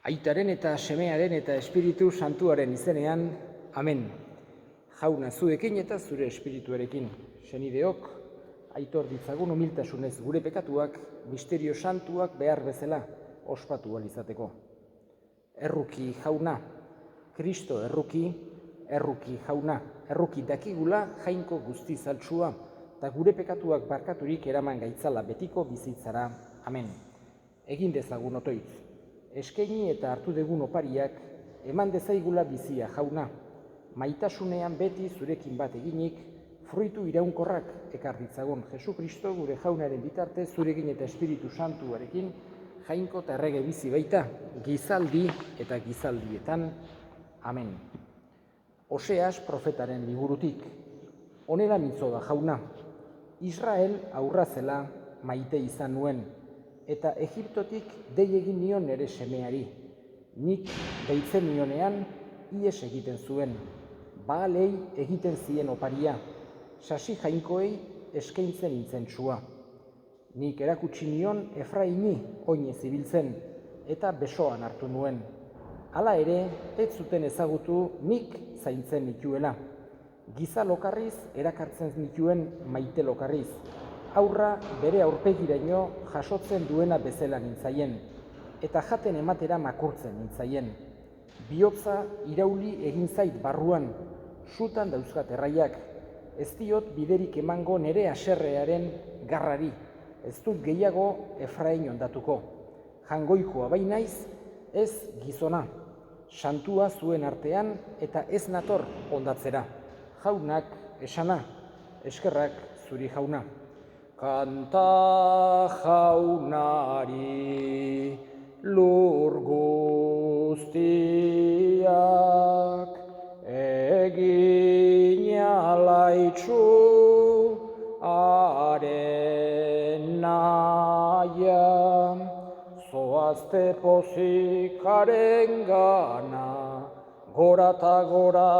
Aitaren eta Semearen eta Espiritu Santuaren izenean, amen. Jauna zuekin eta zure espirituarekin, senideok, aitor ditzagun humiltasunez gure pekatuak, misterio santuak behar bezala ospatu ahal izateko. Erruki jauna, Kristo erruki, erruki jauna, erruki dakigula jainko guzti zaltsua, eta gure pekatuak barkaturik eraman gaitzala betiko bizitzara, amen. Egin dezagun otoitz, eskaini eta hartu degun opariak, eman dezaigula bizia jauna, maitasunean beti zurekin bat eginik, fruitu iraunkorrak ekar ditzagun Jesu Kristo gure jaunaren bitartez zurekin eta Espiritu Santuarekin, jainko eta errege bizi baita, gizaldi eta gizaldietan, amen. Oseas profetaren liburutik, honela mintzo da jauna, Israel aurra zela maite izan nuen, eta Egiptotik dei egin nion nere semeari. Nik deitzen nionean ies egiten zuen, Baalei egiten zien oparia, sasi jainkoei eskaintzen intzentsua. Nik erakutsi nion Efraimi oinez ibiltzen, eta besoan hartu nuen. Hala ere, ez zuten ezagutu nik zaintzen nituela. Giza lokarriz erakartzen nituen maite lokarriz. Aurra bere aurpegiraino jasotzen duena bezala nintzaien, eta jaten ematera makurtzen nintzaien. Bihotza irauli egin zait barruan, sutan dauzkat erraiak, ez diot biderik emango nere haserrearen garrari, ez dut gehiago Efrain ondatuko. Jangoikoa bainaiz, ez gizona, santua zuen artean eta ez nator ondatzera. Jaunak esana, eskerrak zuri jauna. Kanta jaunari lur guztiak, egin alaitzu haren naia, zoazte pozik haren gana, gora eta gora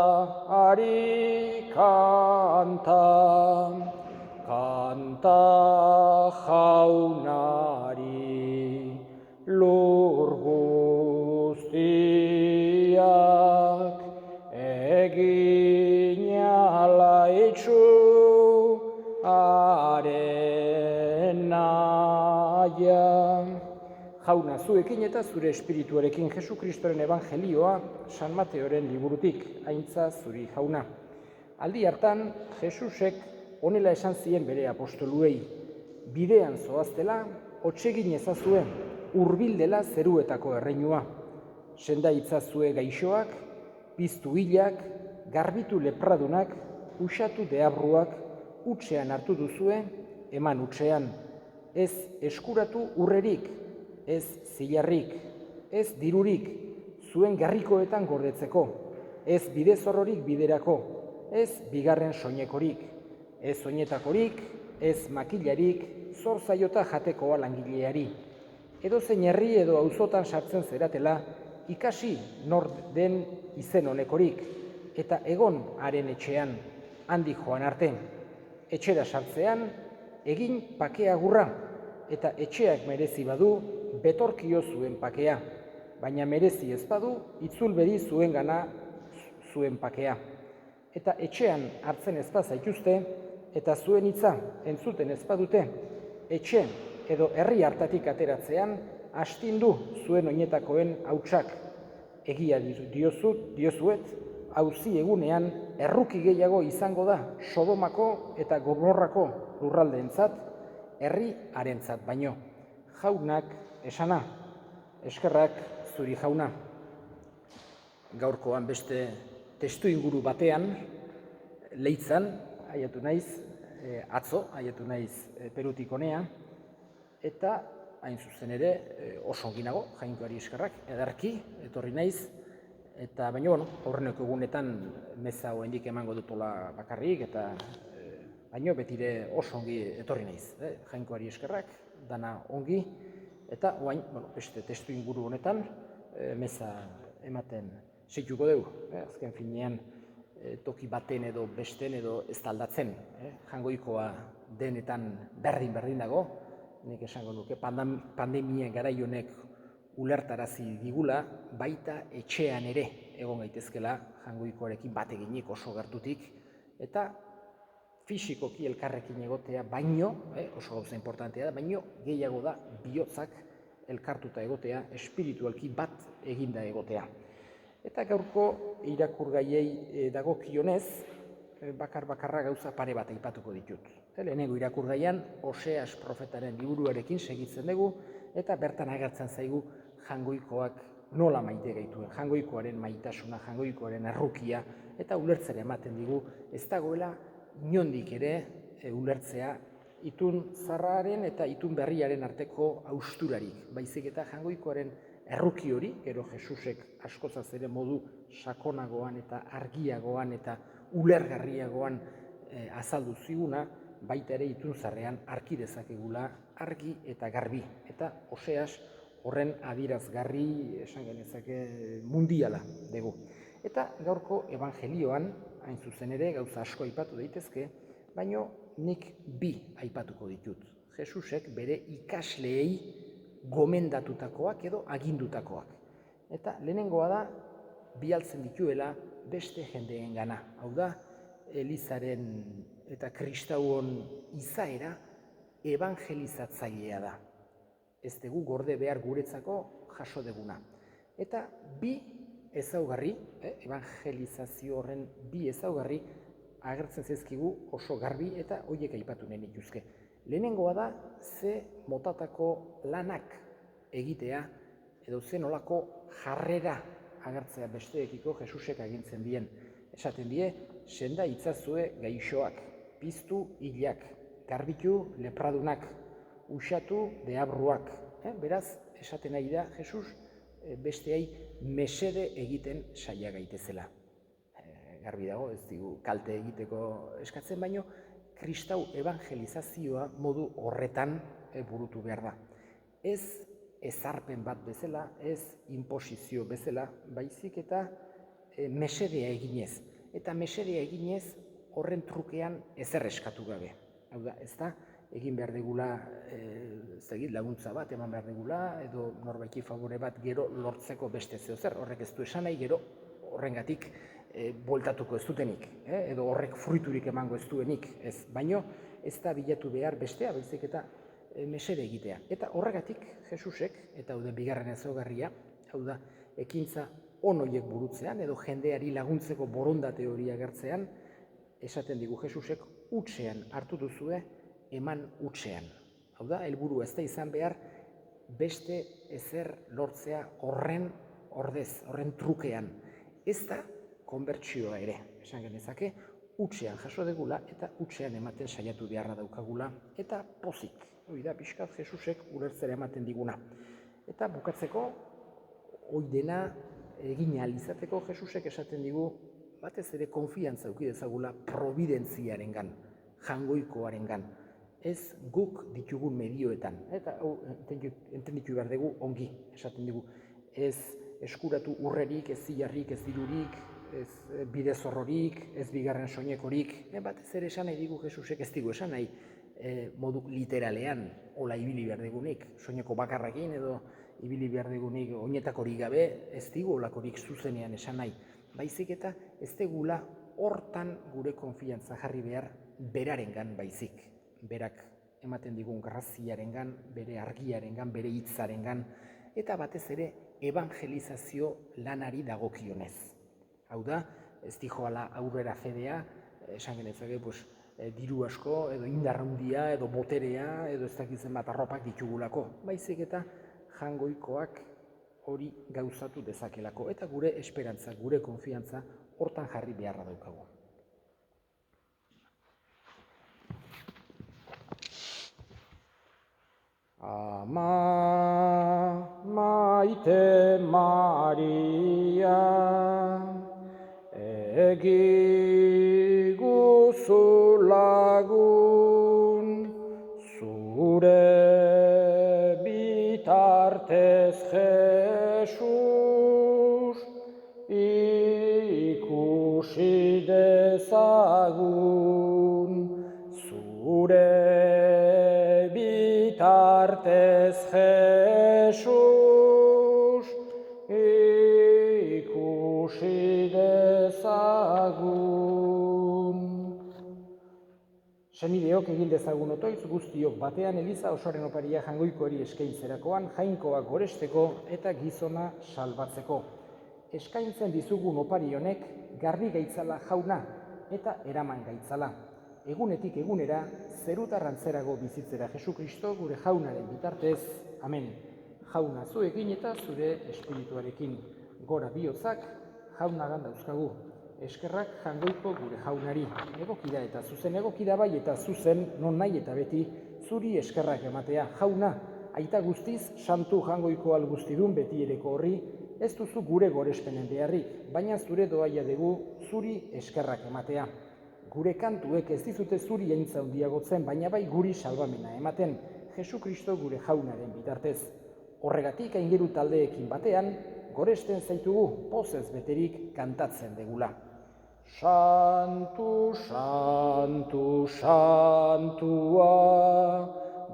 ari kanta. Kanta jaunari lur guztiak, egin alaitzu haren naia. Jauna zuekin eta zure espirituarekin Jesu Kristoren evangelioa San Mateoren liburutik, aintza zuri jauna. Aldi hartan, Jesusek honela esan zien bere apostoluei, bidean zoaztela, hotsegin ezazue, hurbildela zeruetako erreinua. Senda itzazue gaixoak, piztu hilak, garbitu lepradunak, usatu deabruak, utxean hartu duzue, eman utxean. Ez eskuratu urrerik, ez zilarrik, ez dirurik, zuen garrikoetan gordetzeko, ez bidezorrorik biderako, ez bigarren soinekorik, ez oinetakorik, ez makilarik, zor zaiota jatekoa langileari. Edozein herri edo auzotan sartzen zeratela, ikasi nor den izen honekorik, eta egon haren etxean, handik joan arte. Etxera sartzean, egin pakea gurra, eta etxeak merezi badu, betorkio zuen pakea, baina merezi ez badu, itzulbedi zuen gana zuen pakea. Eta etxean hartzen ez zaituzte, eta zuen hitza entzuten ez badute, etxe edo herri hartatik ateratzean, astindu zuen oinetakoen hautsak. Egia diozuet, auzi egunean erruki gehiago izango da Sodomako eta Gomorrako lurraldeentzat, herri harentzat baino. Jaunak esana, eskerrak zuri jauna. Gaurkoan beste testu inguru batean, Leitzan, aiatu naiz, atzo, aiatu naiz Perutik honea, eta hain zuzen ere oso onginago, jainkoari eskerrak, edarki, etorri naiz, eta baina, aurreneko egunetan meza oraindik emango dutola bakarrik, eta baina betire oso ongi etorri naiz, jainkoari eskerrak, dana ongi, eta orain, beste testu inguru honetan, meza ematen seituko dugu, azken finean, toki baten edo besten edo ez aldatzen. Jangoikoa denetan berdin dago, nik esango nuke pandemia garai honek ulertarazi digula, baita etxean ere egon gaitezkela Jaungoikoarekin bat eginik oso gertutik, eta fisikoki elkarrekin egotea baino, oso gauza importantea da, baino gehiago da bihotzak elkartuta egotea, espiritualki bat eginda egotea. Eta gaurko irakurgaiei dagokionez, bakar-bakarra gauza pare bat aipatuko ditut. Lehenengo irakurgaian, Oseas profetaren liburuarekin segitzen dugu, eta bertan agertzen zaigu Jaungoikoak nola maite gaituen, Jaungoikoaren maitasuna, Jaungoikoaren errukia, eta ulertzera ematen digu, ez dagoela inondik ere ulertzea itun zarraren eta itun berriaren arteko hausturarik, baizik eta Jaungoikoaren erruki hori, gero Jesusek askozaz ere modu sakonagoan eta argiagoan eta ulergarriagoan azaldu ziguna, baita ere itun zarrean arki dezakegula argi eta garbi, eta Oseas horren adierazgarri esan genezake mundiala dugu. Eta gaurko evangelioan, hain zuzen ere, gauza asko aipatu daitezke, baino nik bi aipatuko ditut. Jesusek bere ikasleei gomendatutakoak edo agindutakoak. Eta lehenengoa da, bialtzen dituela beste jendeen gana. Hau da, Elizaren eta kristauon izaera evangelizatzailea da. Ez dugu gorde behar guretzako jaso deguna. Eta bi ezaugarri, evangelizazio horren bi ezaugarri agertzen zaizkigu oso garbi eta horiek aipatu nahi nituzke. Lehenengoa da, ze motatako lanak egitea edo ze nolako jarrera agertzea besteekiko Jesusek agintzen dien. Esaten die, senda itzazue gaixoak, piztu hilak, garbitu lepradunak, uxatu deabruak. Beraz, esaten nahi da, Jesus besteei mesede egiten saia gaitezela. Garbi dago, ez digu kalte egiteko eskatzen, baino, kristau evangelizazioa modu horretan burutu behar da. Ez ezarpen bat bezala, ez inposizio bezala, baizik eta mesedea eginez. Eta mesedea eginez horren trukean ezer eskatu gabe. Hau da, ez da, egin behar degula laguntza bat, eman behar degula, edo norbaiki favore bat gero lortzeko beste zeozer. Horrek ez du esan nahi, gero horrengatik bueltatuko ez dutenik, edo horrek fruiturik emango ez duenik, ez. Baino ez da bilatu behar bestea, baizik eta mesede egitea. Eta horregatik Jesusek, eta hau den bigarren ezaugarria, hau da, ekintza onoiek burutzean, edo jendeari laguntzeko borondate hori agertzean, esaten digu Jesusek hutsean hartu duzue, eman hutsean. Hau da, helburu ez da izan behar beste ezer lortzea horren ordez, horren trukean. Ez da konbertsioa ere, esan genezake, hutsean jaso degula eta hutsean ematen saiatu beharra daukagula, eta pozik. Hori da, pixkat Jesusek ulertzera ematen diguna. Eta bukatzeko, hori dena egin ahal izateko Jesusek esaten digu, batez ere konfiantza eduki dezagula providentziarengan, Jaungoikoarengan. Ez guk ditugun medioetan. Eta hau entenditu behar dugu ongi, esaten digu. Ez eskuratu urrerik, ez zilarrik, ez dirurik, ez bide zorrorik, ez bigarren soinekorik. Batez ere esan nahi digu Jesusek, ez digu esan nahi modu literalean hola ibili behar dugunik, soineko bakarrakin edo ibili behar dugunik oinetakorik gabe, ez digu holakorik zuzenean esan nahi. Baizik eta ez degula hortan gure konfiantza jarri behar berarengan baizik. Berak ematen digun graziarengan, bere argiarengan, bere hitzarengan, eta batez ere evangelizazio lanari dagokionez. Hau da, ez dijoala aurrera fedea, esan genezake, diru asko, edo indar handia, edo boterea, edo ez dakitzen bat arropak ditugulako. Baizik eta Jaungoikoak hori gauzatu dezakelako, eta gure esperantza, gure konfiantza hortan jarri beharra daukagu. Ama maite Maria, egiguzu lagun, zure bitartez Jesus, ikusi dezagun, zure bitartez Jesus, ikusi dezagun. Senideok egin dezagun otoitz guztiok batean Eliza osoaren oparia Jangoikoari eskaintzerakoan jainkoa goresteko eta gizona salbatzeko. Eskaintzen dizugun opari honek garbi gaitzala jauna eta eraman gaitzala. Egunetik egunera zerutarrantzerago bizitzera Jesukristo gure jaunaren bitartez. Amen. Jauna zuekin eta zure espirituarekin. Gora bihotzak jaunagan dauzkagu. Eskerrak Jangoiko gure jaunari. Egokida eta zuzen, egokida bai eta zuzen, non nahi eta beti, zuri eskerrak ematea. Jauna, aita guztiz, santu Jangoiko alguztidun beti ereko horri, ez duzu gure gorespenen beharrik, baina zure doaia dugu zuri eskerrak ematea. Gure kantuek ez dizute zuri aintza handiagotzen, baina bai guri salbamena ematen, Jesukristo gure jaunaren bitartez. Horregatik aingeru taldeekin batean, goresten zaitugu pozez beterik kantatzen degula. Santu, santu, santua,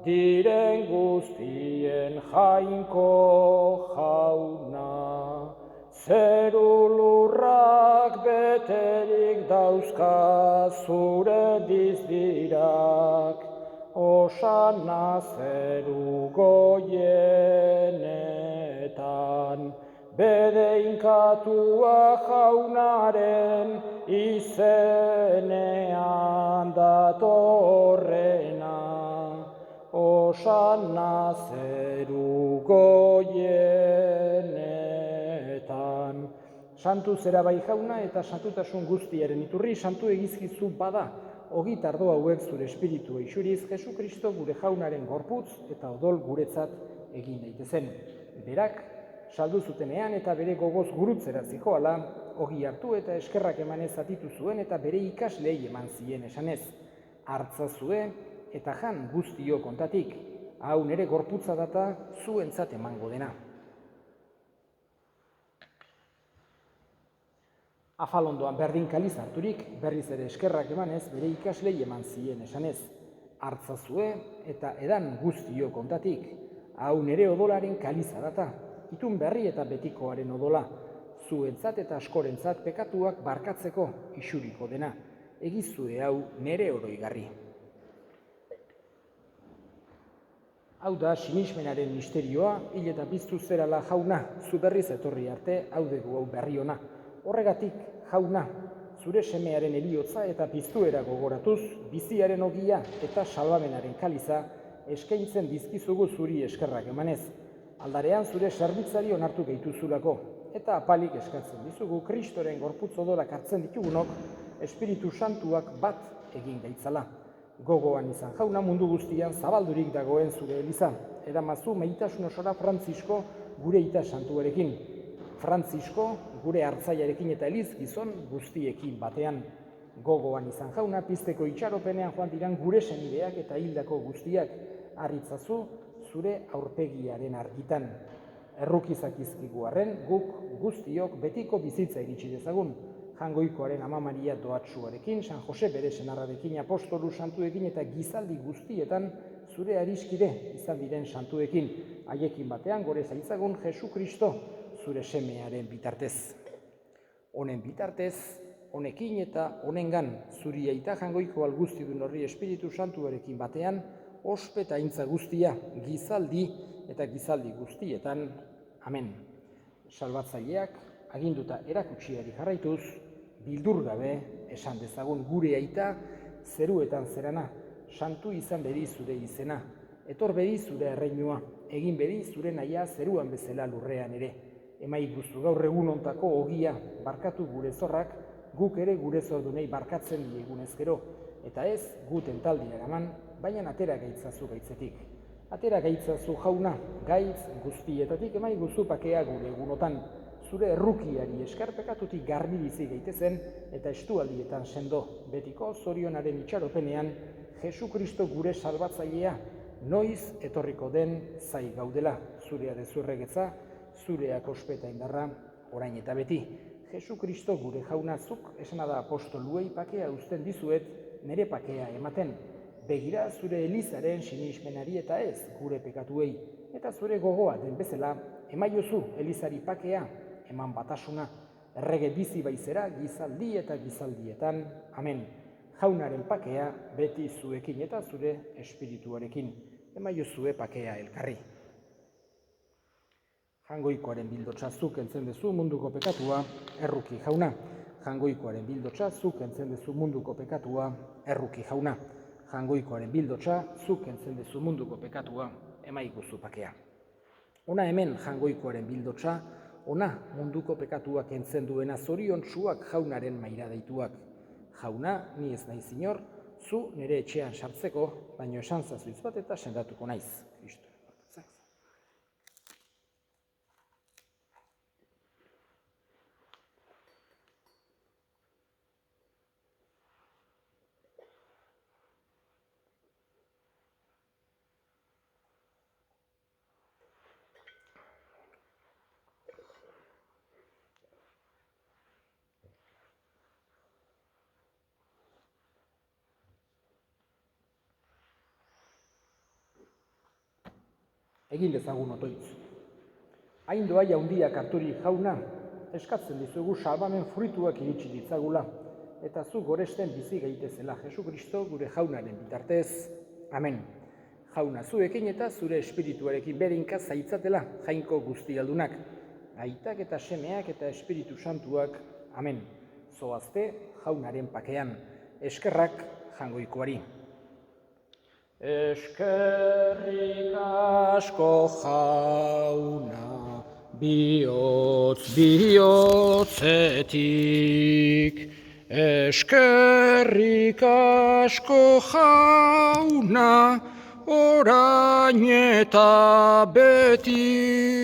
diren guztien jainko jauna. Zeru lurrak beterik dauzka zure dizdirak, osana zeru goienetan. Bedeinkatua jaunaren izenean datorrena, osana zeru goienetan. Santu zera bai jauna eta santutasun guztiaren iturri, santu egizkizu bada, ogi tardo hauek zure espiritua isuriz, Jesukristo gure jaunaren gorputz eta odol guretzat egin daitezen. Berak, saldu zutenean eta bere gogoz gurutzera zikoala, ogi hartu eta eskerrak emanez zatitu zuen eta bere ikaslei eman zien esanez. Hartzazue eta jan guztio kontatik, hau nere gorputza data zuentzat emango dena. Afalondoan berdin kaliz harturik, berriz ere eskerrak emanez bere ikaslei eman zien esanez. Hartzazue eta edan guztio kontatik, hau nere odolaren kaliza data, itun berri eta betikoaren odola, zuentzat eta askorentzat pekatuak barkatzeko isuriko dena, egizue hau nere oroigarri. Hau da sinismenaren misterioa, hil eta biztu zerala jauna, zu berriz etorri arte, hau dugu hau berri ona. Horregatik, jauna, zure semearen heriotza eta piztuera gogoratuz, biziaren ogia eta salbamenaren kaliza, eskaintzen dizkizugu zuri eskerrak emanez. Aldarean zure zerbitzari onartu gehituzulako, eta apalik eskatzen dizugu Kristoren gorputz odolak hartzen ditugunok, Espiritu Santuak bat egin gaitzala. Gogoan izan jauna mundu guztian zabaldurik dagoen zure eliza, eramazu meitasun osora Frantzisko gure ita santuarekin. Frantzisko gure hartzaiarekin eta eliz gizon guztiekin batean. Gogoan izan jauna pizteko itxaropenean joan diran gure senideak eta hildako guztiak, harritzazu zure aurpegiaren argitan. Errukizak izkigu arren, guk guztiok betiko bizitza iritsi dezagun. Jangoikoaren Ama Maria doatsuarekin, San Jose bere senarrarekin, apostolu santuekin eta gizaldi guztietan zure ariskide izan diren santuekin. Haiekin batean gore zaitzagun Jesukristo zure semearen bitartez. Honen bitartez, honekin eta honengan zuri aita Jangoiko alguztidun horri Espiritu Santuarekin batean, ospe eta aintza guztia, gizaldi eta gizaldi guztietan. Amen. Salbatzaileak, aginduta erakutsiari jarraituz, bildur gabe esan dezagun gure aita zeruetan zerana, santu izan bedi zure izena, etor bedi zure erreinua, egin bedi zure nahia zeruan bezala lurrean ere. Emai guztu gaur egun ontako ogia barkatu gure zorrak, guk ere gure zordunei barkatzen diegun ezkero, eta ez guten taldi eraman, baina atera gaitzazu gaitzetik. Atera gaitzazu jauna, gaitz guztietatik emai guzu pakea gure egunotan, zure errukiari eskarpekatutik garbi bizi gaitezen eta estualdietan sendo, betiko zorionaren itxaropenean, Jesukristo gure salbatzailea, noiz etorriko den zai gaudela, zurea dezurregetza, zureak ospeta indarra, orain eta beti. Jesukristo gure jaunazuk, esana da apostoluei pakea uzten dizuet, nere pakea ematen. Begira zure elizaren sinismenari eta ez gure pekatuei, eta zure gogoa den bezala, emaiozu elizari pakea, eman batasuna, errege bizi baizera, gizaldi eta gizaldietan. Amen. Jaunaren pakea beti zuekin eta zure espirituarekin. Emaiozue pakea elkarri. Jangoikoaren bildotsa zuk kentzen dezu munduko pekatua, erruki jauna. Jangoikoaren bildotsa zuk kentzen dezu munduko pekatua, erruki jauna. Jangoikoaren bildotsa zuk kentzen dezu munduko pekatua, emaiguzu pakea. Ona hemen jangoikoaren bildotsa, ona munduko pekatua kentzen duena zoriontsuak jaunaren maira deituak. Jauna, ni ez naiz inor, zu nire etxean sartzeko, baino esan zazuiz bat eta sendatuko naiz. Kristo. Egin dezagun otoitz. Hain doai handiak harturik jauna, eskatzen dizugu salbamen fruituak iritsi ditzagula, eta zu goresten bizi gaitezela Jesu Kristo gure jaunaren bitartez. Amen. Jauna zuekin eta zure espirituarekin berinka zaitzatela jainko guztialdunak, aitak eta semeak eta espiritu santuak. Amen. Zoazte jaunaren pakean, eskerrak jangoikoari. Eskerrik asko jauna, bihotzetik. Eskerrik asko jauna, orain eta beti.